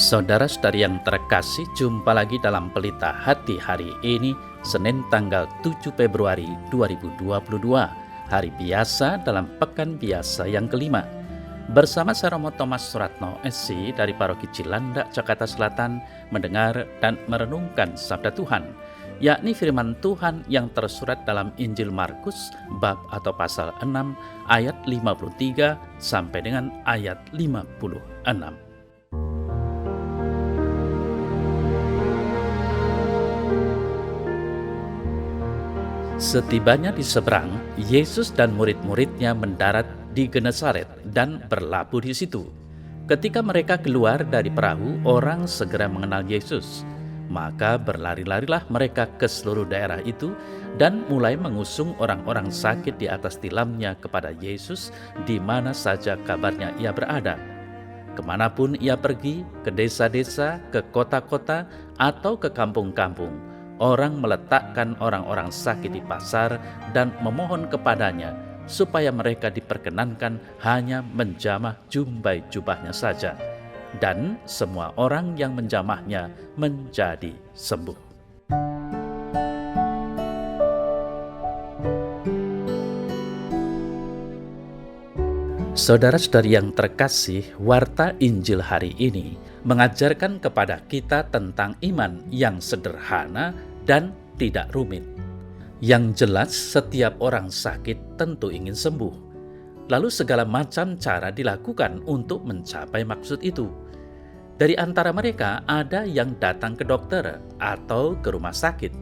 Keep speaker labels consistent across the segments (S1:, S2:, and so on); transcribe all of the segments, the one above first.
S1: Saudara-saudari yang terkasih, jumpa lagi dalam Pelita Hati hari ini, Senin tanggal 7 Februari 2022, hari biasa dalam Pekan Biasa yang kelima. Bersama saya Romo Thomas Suratno SC dari Paroki Cilandak, Jakarta Selatan, mendengar dan merenungkan Sabda Tuhan, yakni firman Tuhan yang tersurat dalam Injil Markus bab atau pasal 6 ayat 53 sampai dengan ayat 56. Setibanya di seberang, Yesus dan murid-muridnya mendarat di Genesaret dan berlabuh di situ. Ketika mereka keluar dari perahu, orang segera mengenal Yesus. Maka berlari-larilah mereka ke seluruh daerah itu dan mulai mengusung orang-orang sakit di atas tilamnya kepada Yesus di mana saja kabarnya ia berada. Kemanapun ia pergi, ke desa-desa, ke kota-kota, atau ke kampung-kampung, orang meletakkan orang-orang sakit di pasar dan memohon kepadanya supaya mereka diperkenankan hanya menjamah jumbai jubahnya saja. Dan semua orang yang menjamahnya menjadi sembuh. Saudara-saudari yang terkasih, warta Injil hari ini mengajarkan kepada kita tentang iman yang sederhana dan tidak rumit. Yang jelas, setiap orang sakit tentu ingin sembuh. Lalu segala macam cara dilakukan untuk mencapai maksud itu. Dari antara mereka ada yang datang ke dokter atau ke rumah sakit.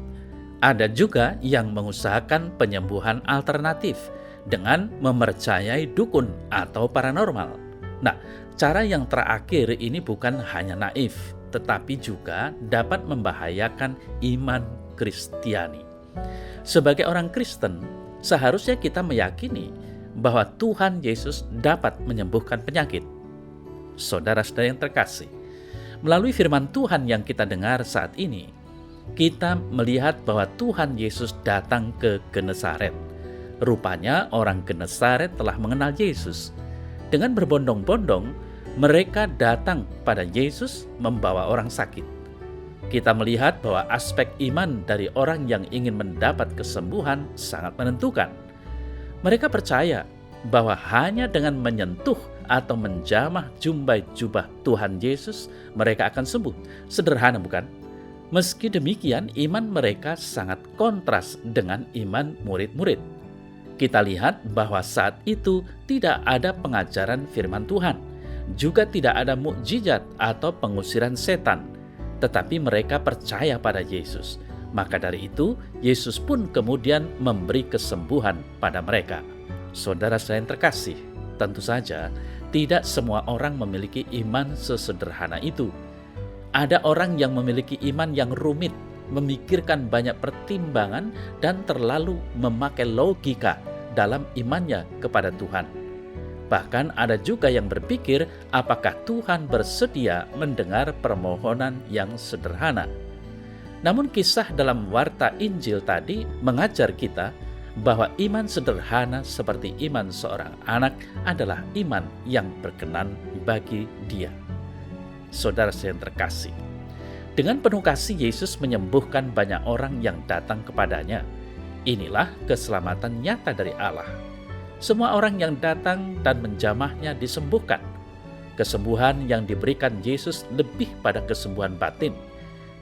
S1: Ada juga yang mengusahakan penyembuhan alternatif dengan mempercayai dukun atau paranormal. Nah, cara yang terakhir ini bukan hanya naif, tetapi juga dapat membahayakan iman Kristiani. Sebagai orang Kristen, seharusnya kita meyakini bahwa Tuhan Yesus dapat menyembuhkan penyakit. Saudara-saudara yang terkasih, melalui firman Tuhan yang kita dengar saat ini, kita melihat bahwa Tuhan Yesus datang ke Genesaret. Rupanya orang Genesaret telah mengenal Yesus. Dengan berbondong-bondong, mereka datang pada Yesus membawa orang sakit. Kita melihat bahwa aspek iman dari orang yang ingin mendapat kesembuhan sangat menentukan. Mereka percaya bahwa hanya dengan menyentuh atau menjamah jumbai jubah Tuhan Yesus, mereka akan sembuh. Sederhana bukan? Meski demikian, iman mereka sangat kontras dengan iman murid-murid. Kita lihat bahwa saat itu tidak ada pengajaran firman Tuhan, juga tidak ada mukjizat atau pengusiran setan, tetapi mereka percaya pada Yesus. Maka dari itu, Yesus pun kemudian memberi kesembuhan pada mereka. Saudara saya yang terkasih, tentu saja tidak semua orang memiliki iman sesederhana itu. Ada orang yang memiliki iman yang rumit, memikirkan banyak pertimbangan dan terlalu memakai logika dalam imannya kepada Tuhan. Bahkan ada juga yang berpikir apakah Tuhan bersedia mendengar permohonan yang sederhana. Namun kisah dalam warta Injil tadi mengajar kita bahwa iman sederhana seperti iman seorang anak adalah iman yang berkenan bagi Dia. Saudara yang terkasih, dengan penuh kasih Yesus menyembuhkan banyak orang yang datang kepadanya. Inilah keselamatan nyata dari Allah. Semua orang yang datang dan menjamahnya disembuhkan. Kesembuhan yang diberikan Yesus lebih pada kesembuhan batin.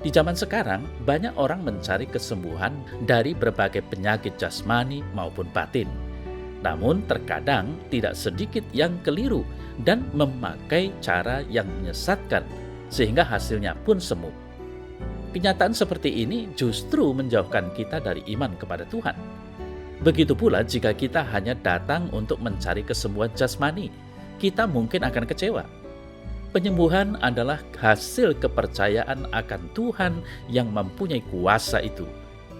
S1: Di zaman sekarang, banyak orang mencari kesembuhan dari berbagai penyakit jasmani maupun batin. Namun terkadang tidak sedikit yang keliru dan memakai cara yang menyesatkan, sehingga hasilnya pun semu. Kenyataan seperti ini justru menjauhkan kita dari iman kepada Tuhan. Begitu pula jika kita hanya datang untuk mencari kesembuhan jasmani, kita mungkin akan kecewa. Penyembuhan adalah hasil kepercayaan akan Tuhan yang mempunyai kuasa itu.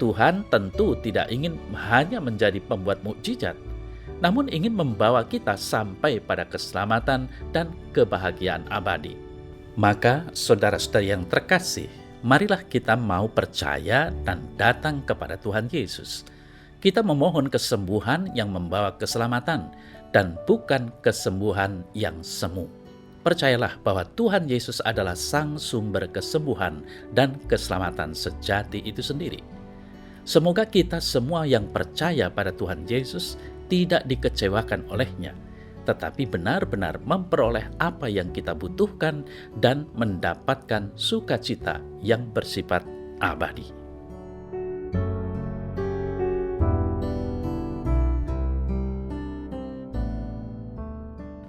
S1: Tuhan tentu tidak ingin hanya menjadi pembuat mukjizat, namun ingin membawa kita sampai pada keselamatan dan kebahagiaan abadi. Maka, saudara-saudari yang terkasih, marilah kita mau percaya dan datang kepada Tuhan Yesus. Kita memohon kesembuhan yang membawa keselamatan dan bukan kesembuhan yang semu. Percayalah bahwa Tuhan Yesus adalah sang sumber kesembuhan dan keselamatan sejati itu sendiri. Semoga kita semua yang percaya pada Tuhan Yesus tidak dikecewakan olehnya, tetapi benar-benar memperoleh apa yang kita butuhkan dan mendapatkan sukacita yang bersifat abadi.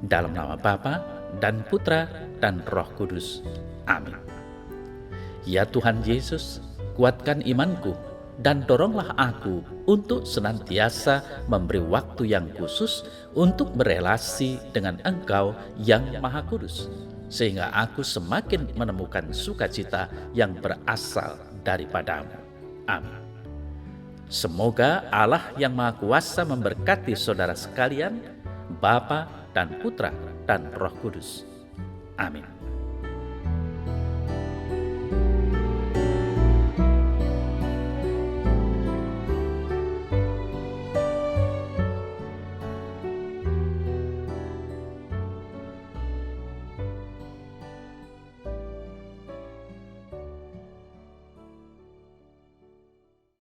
S1: Dalam nama Bapa dan Putra dan Roh Kudus. Amin. Ya Tuhan Yesus, kuatkan imanku dan doronglah aku untuk senantiasa memberi waktu yang khusus untuk berelasi dengan Engkau yang Maha Kudus, sehingga aku semakin menemukan sukacita yang berasal daripadamu. Amin. Semoga Allah yang Maha Kuasa memberkati saudara sekalian, Bapa dan Putra dan Roh Kudus. Amin.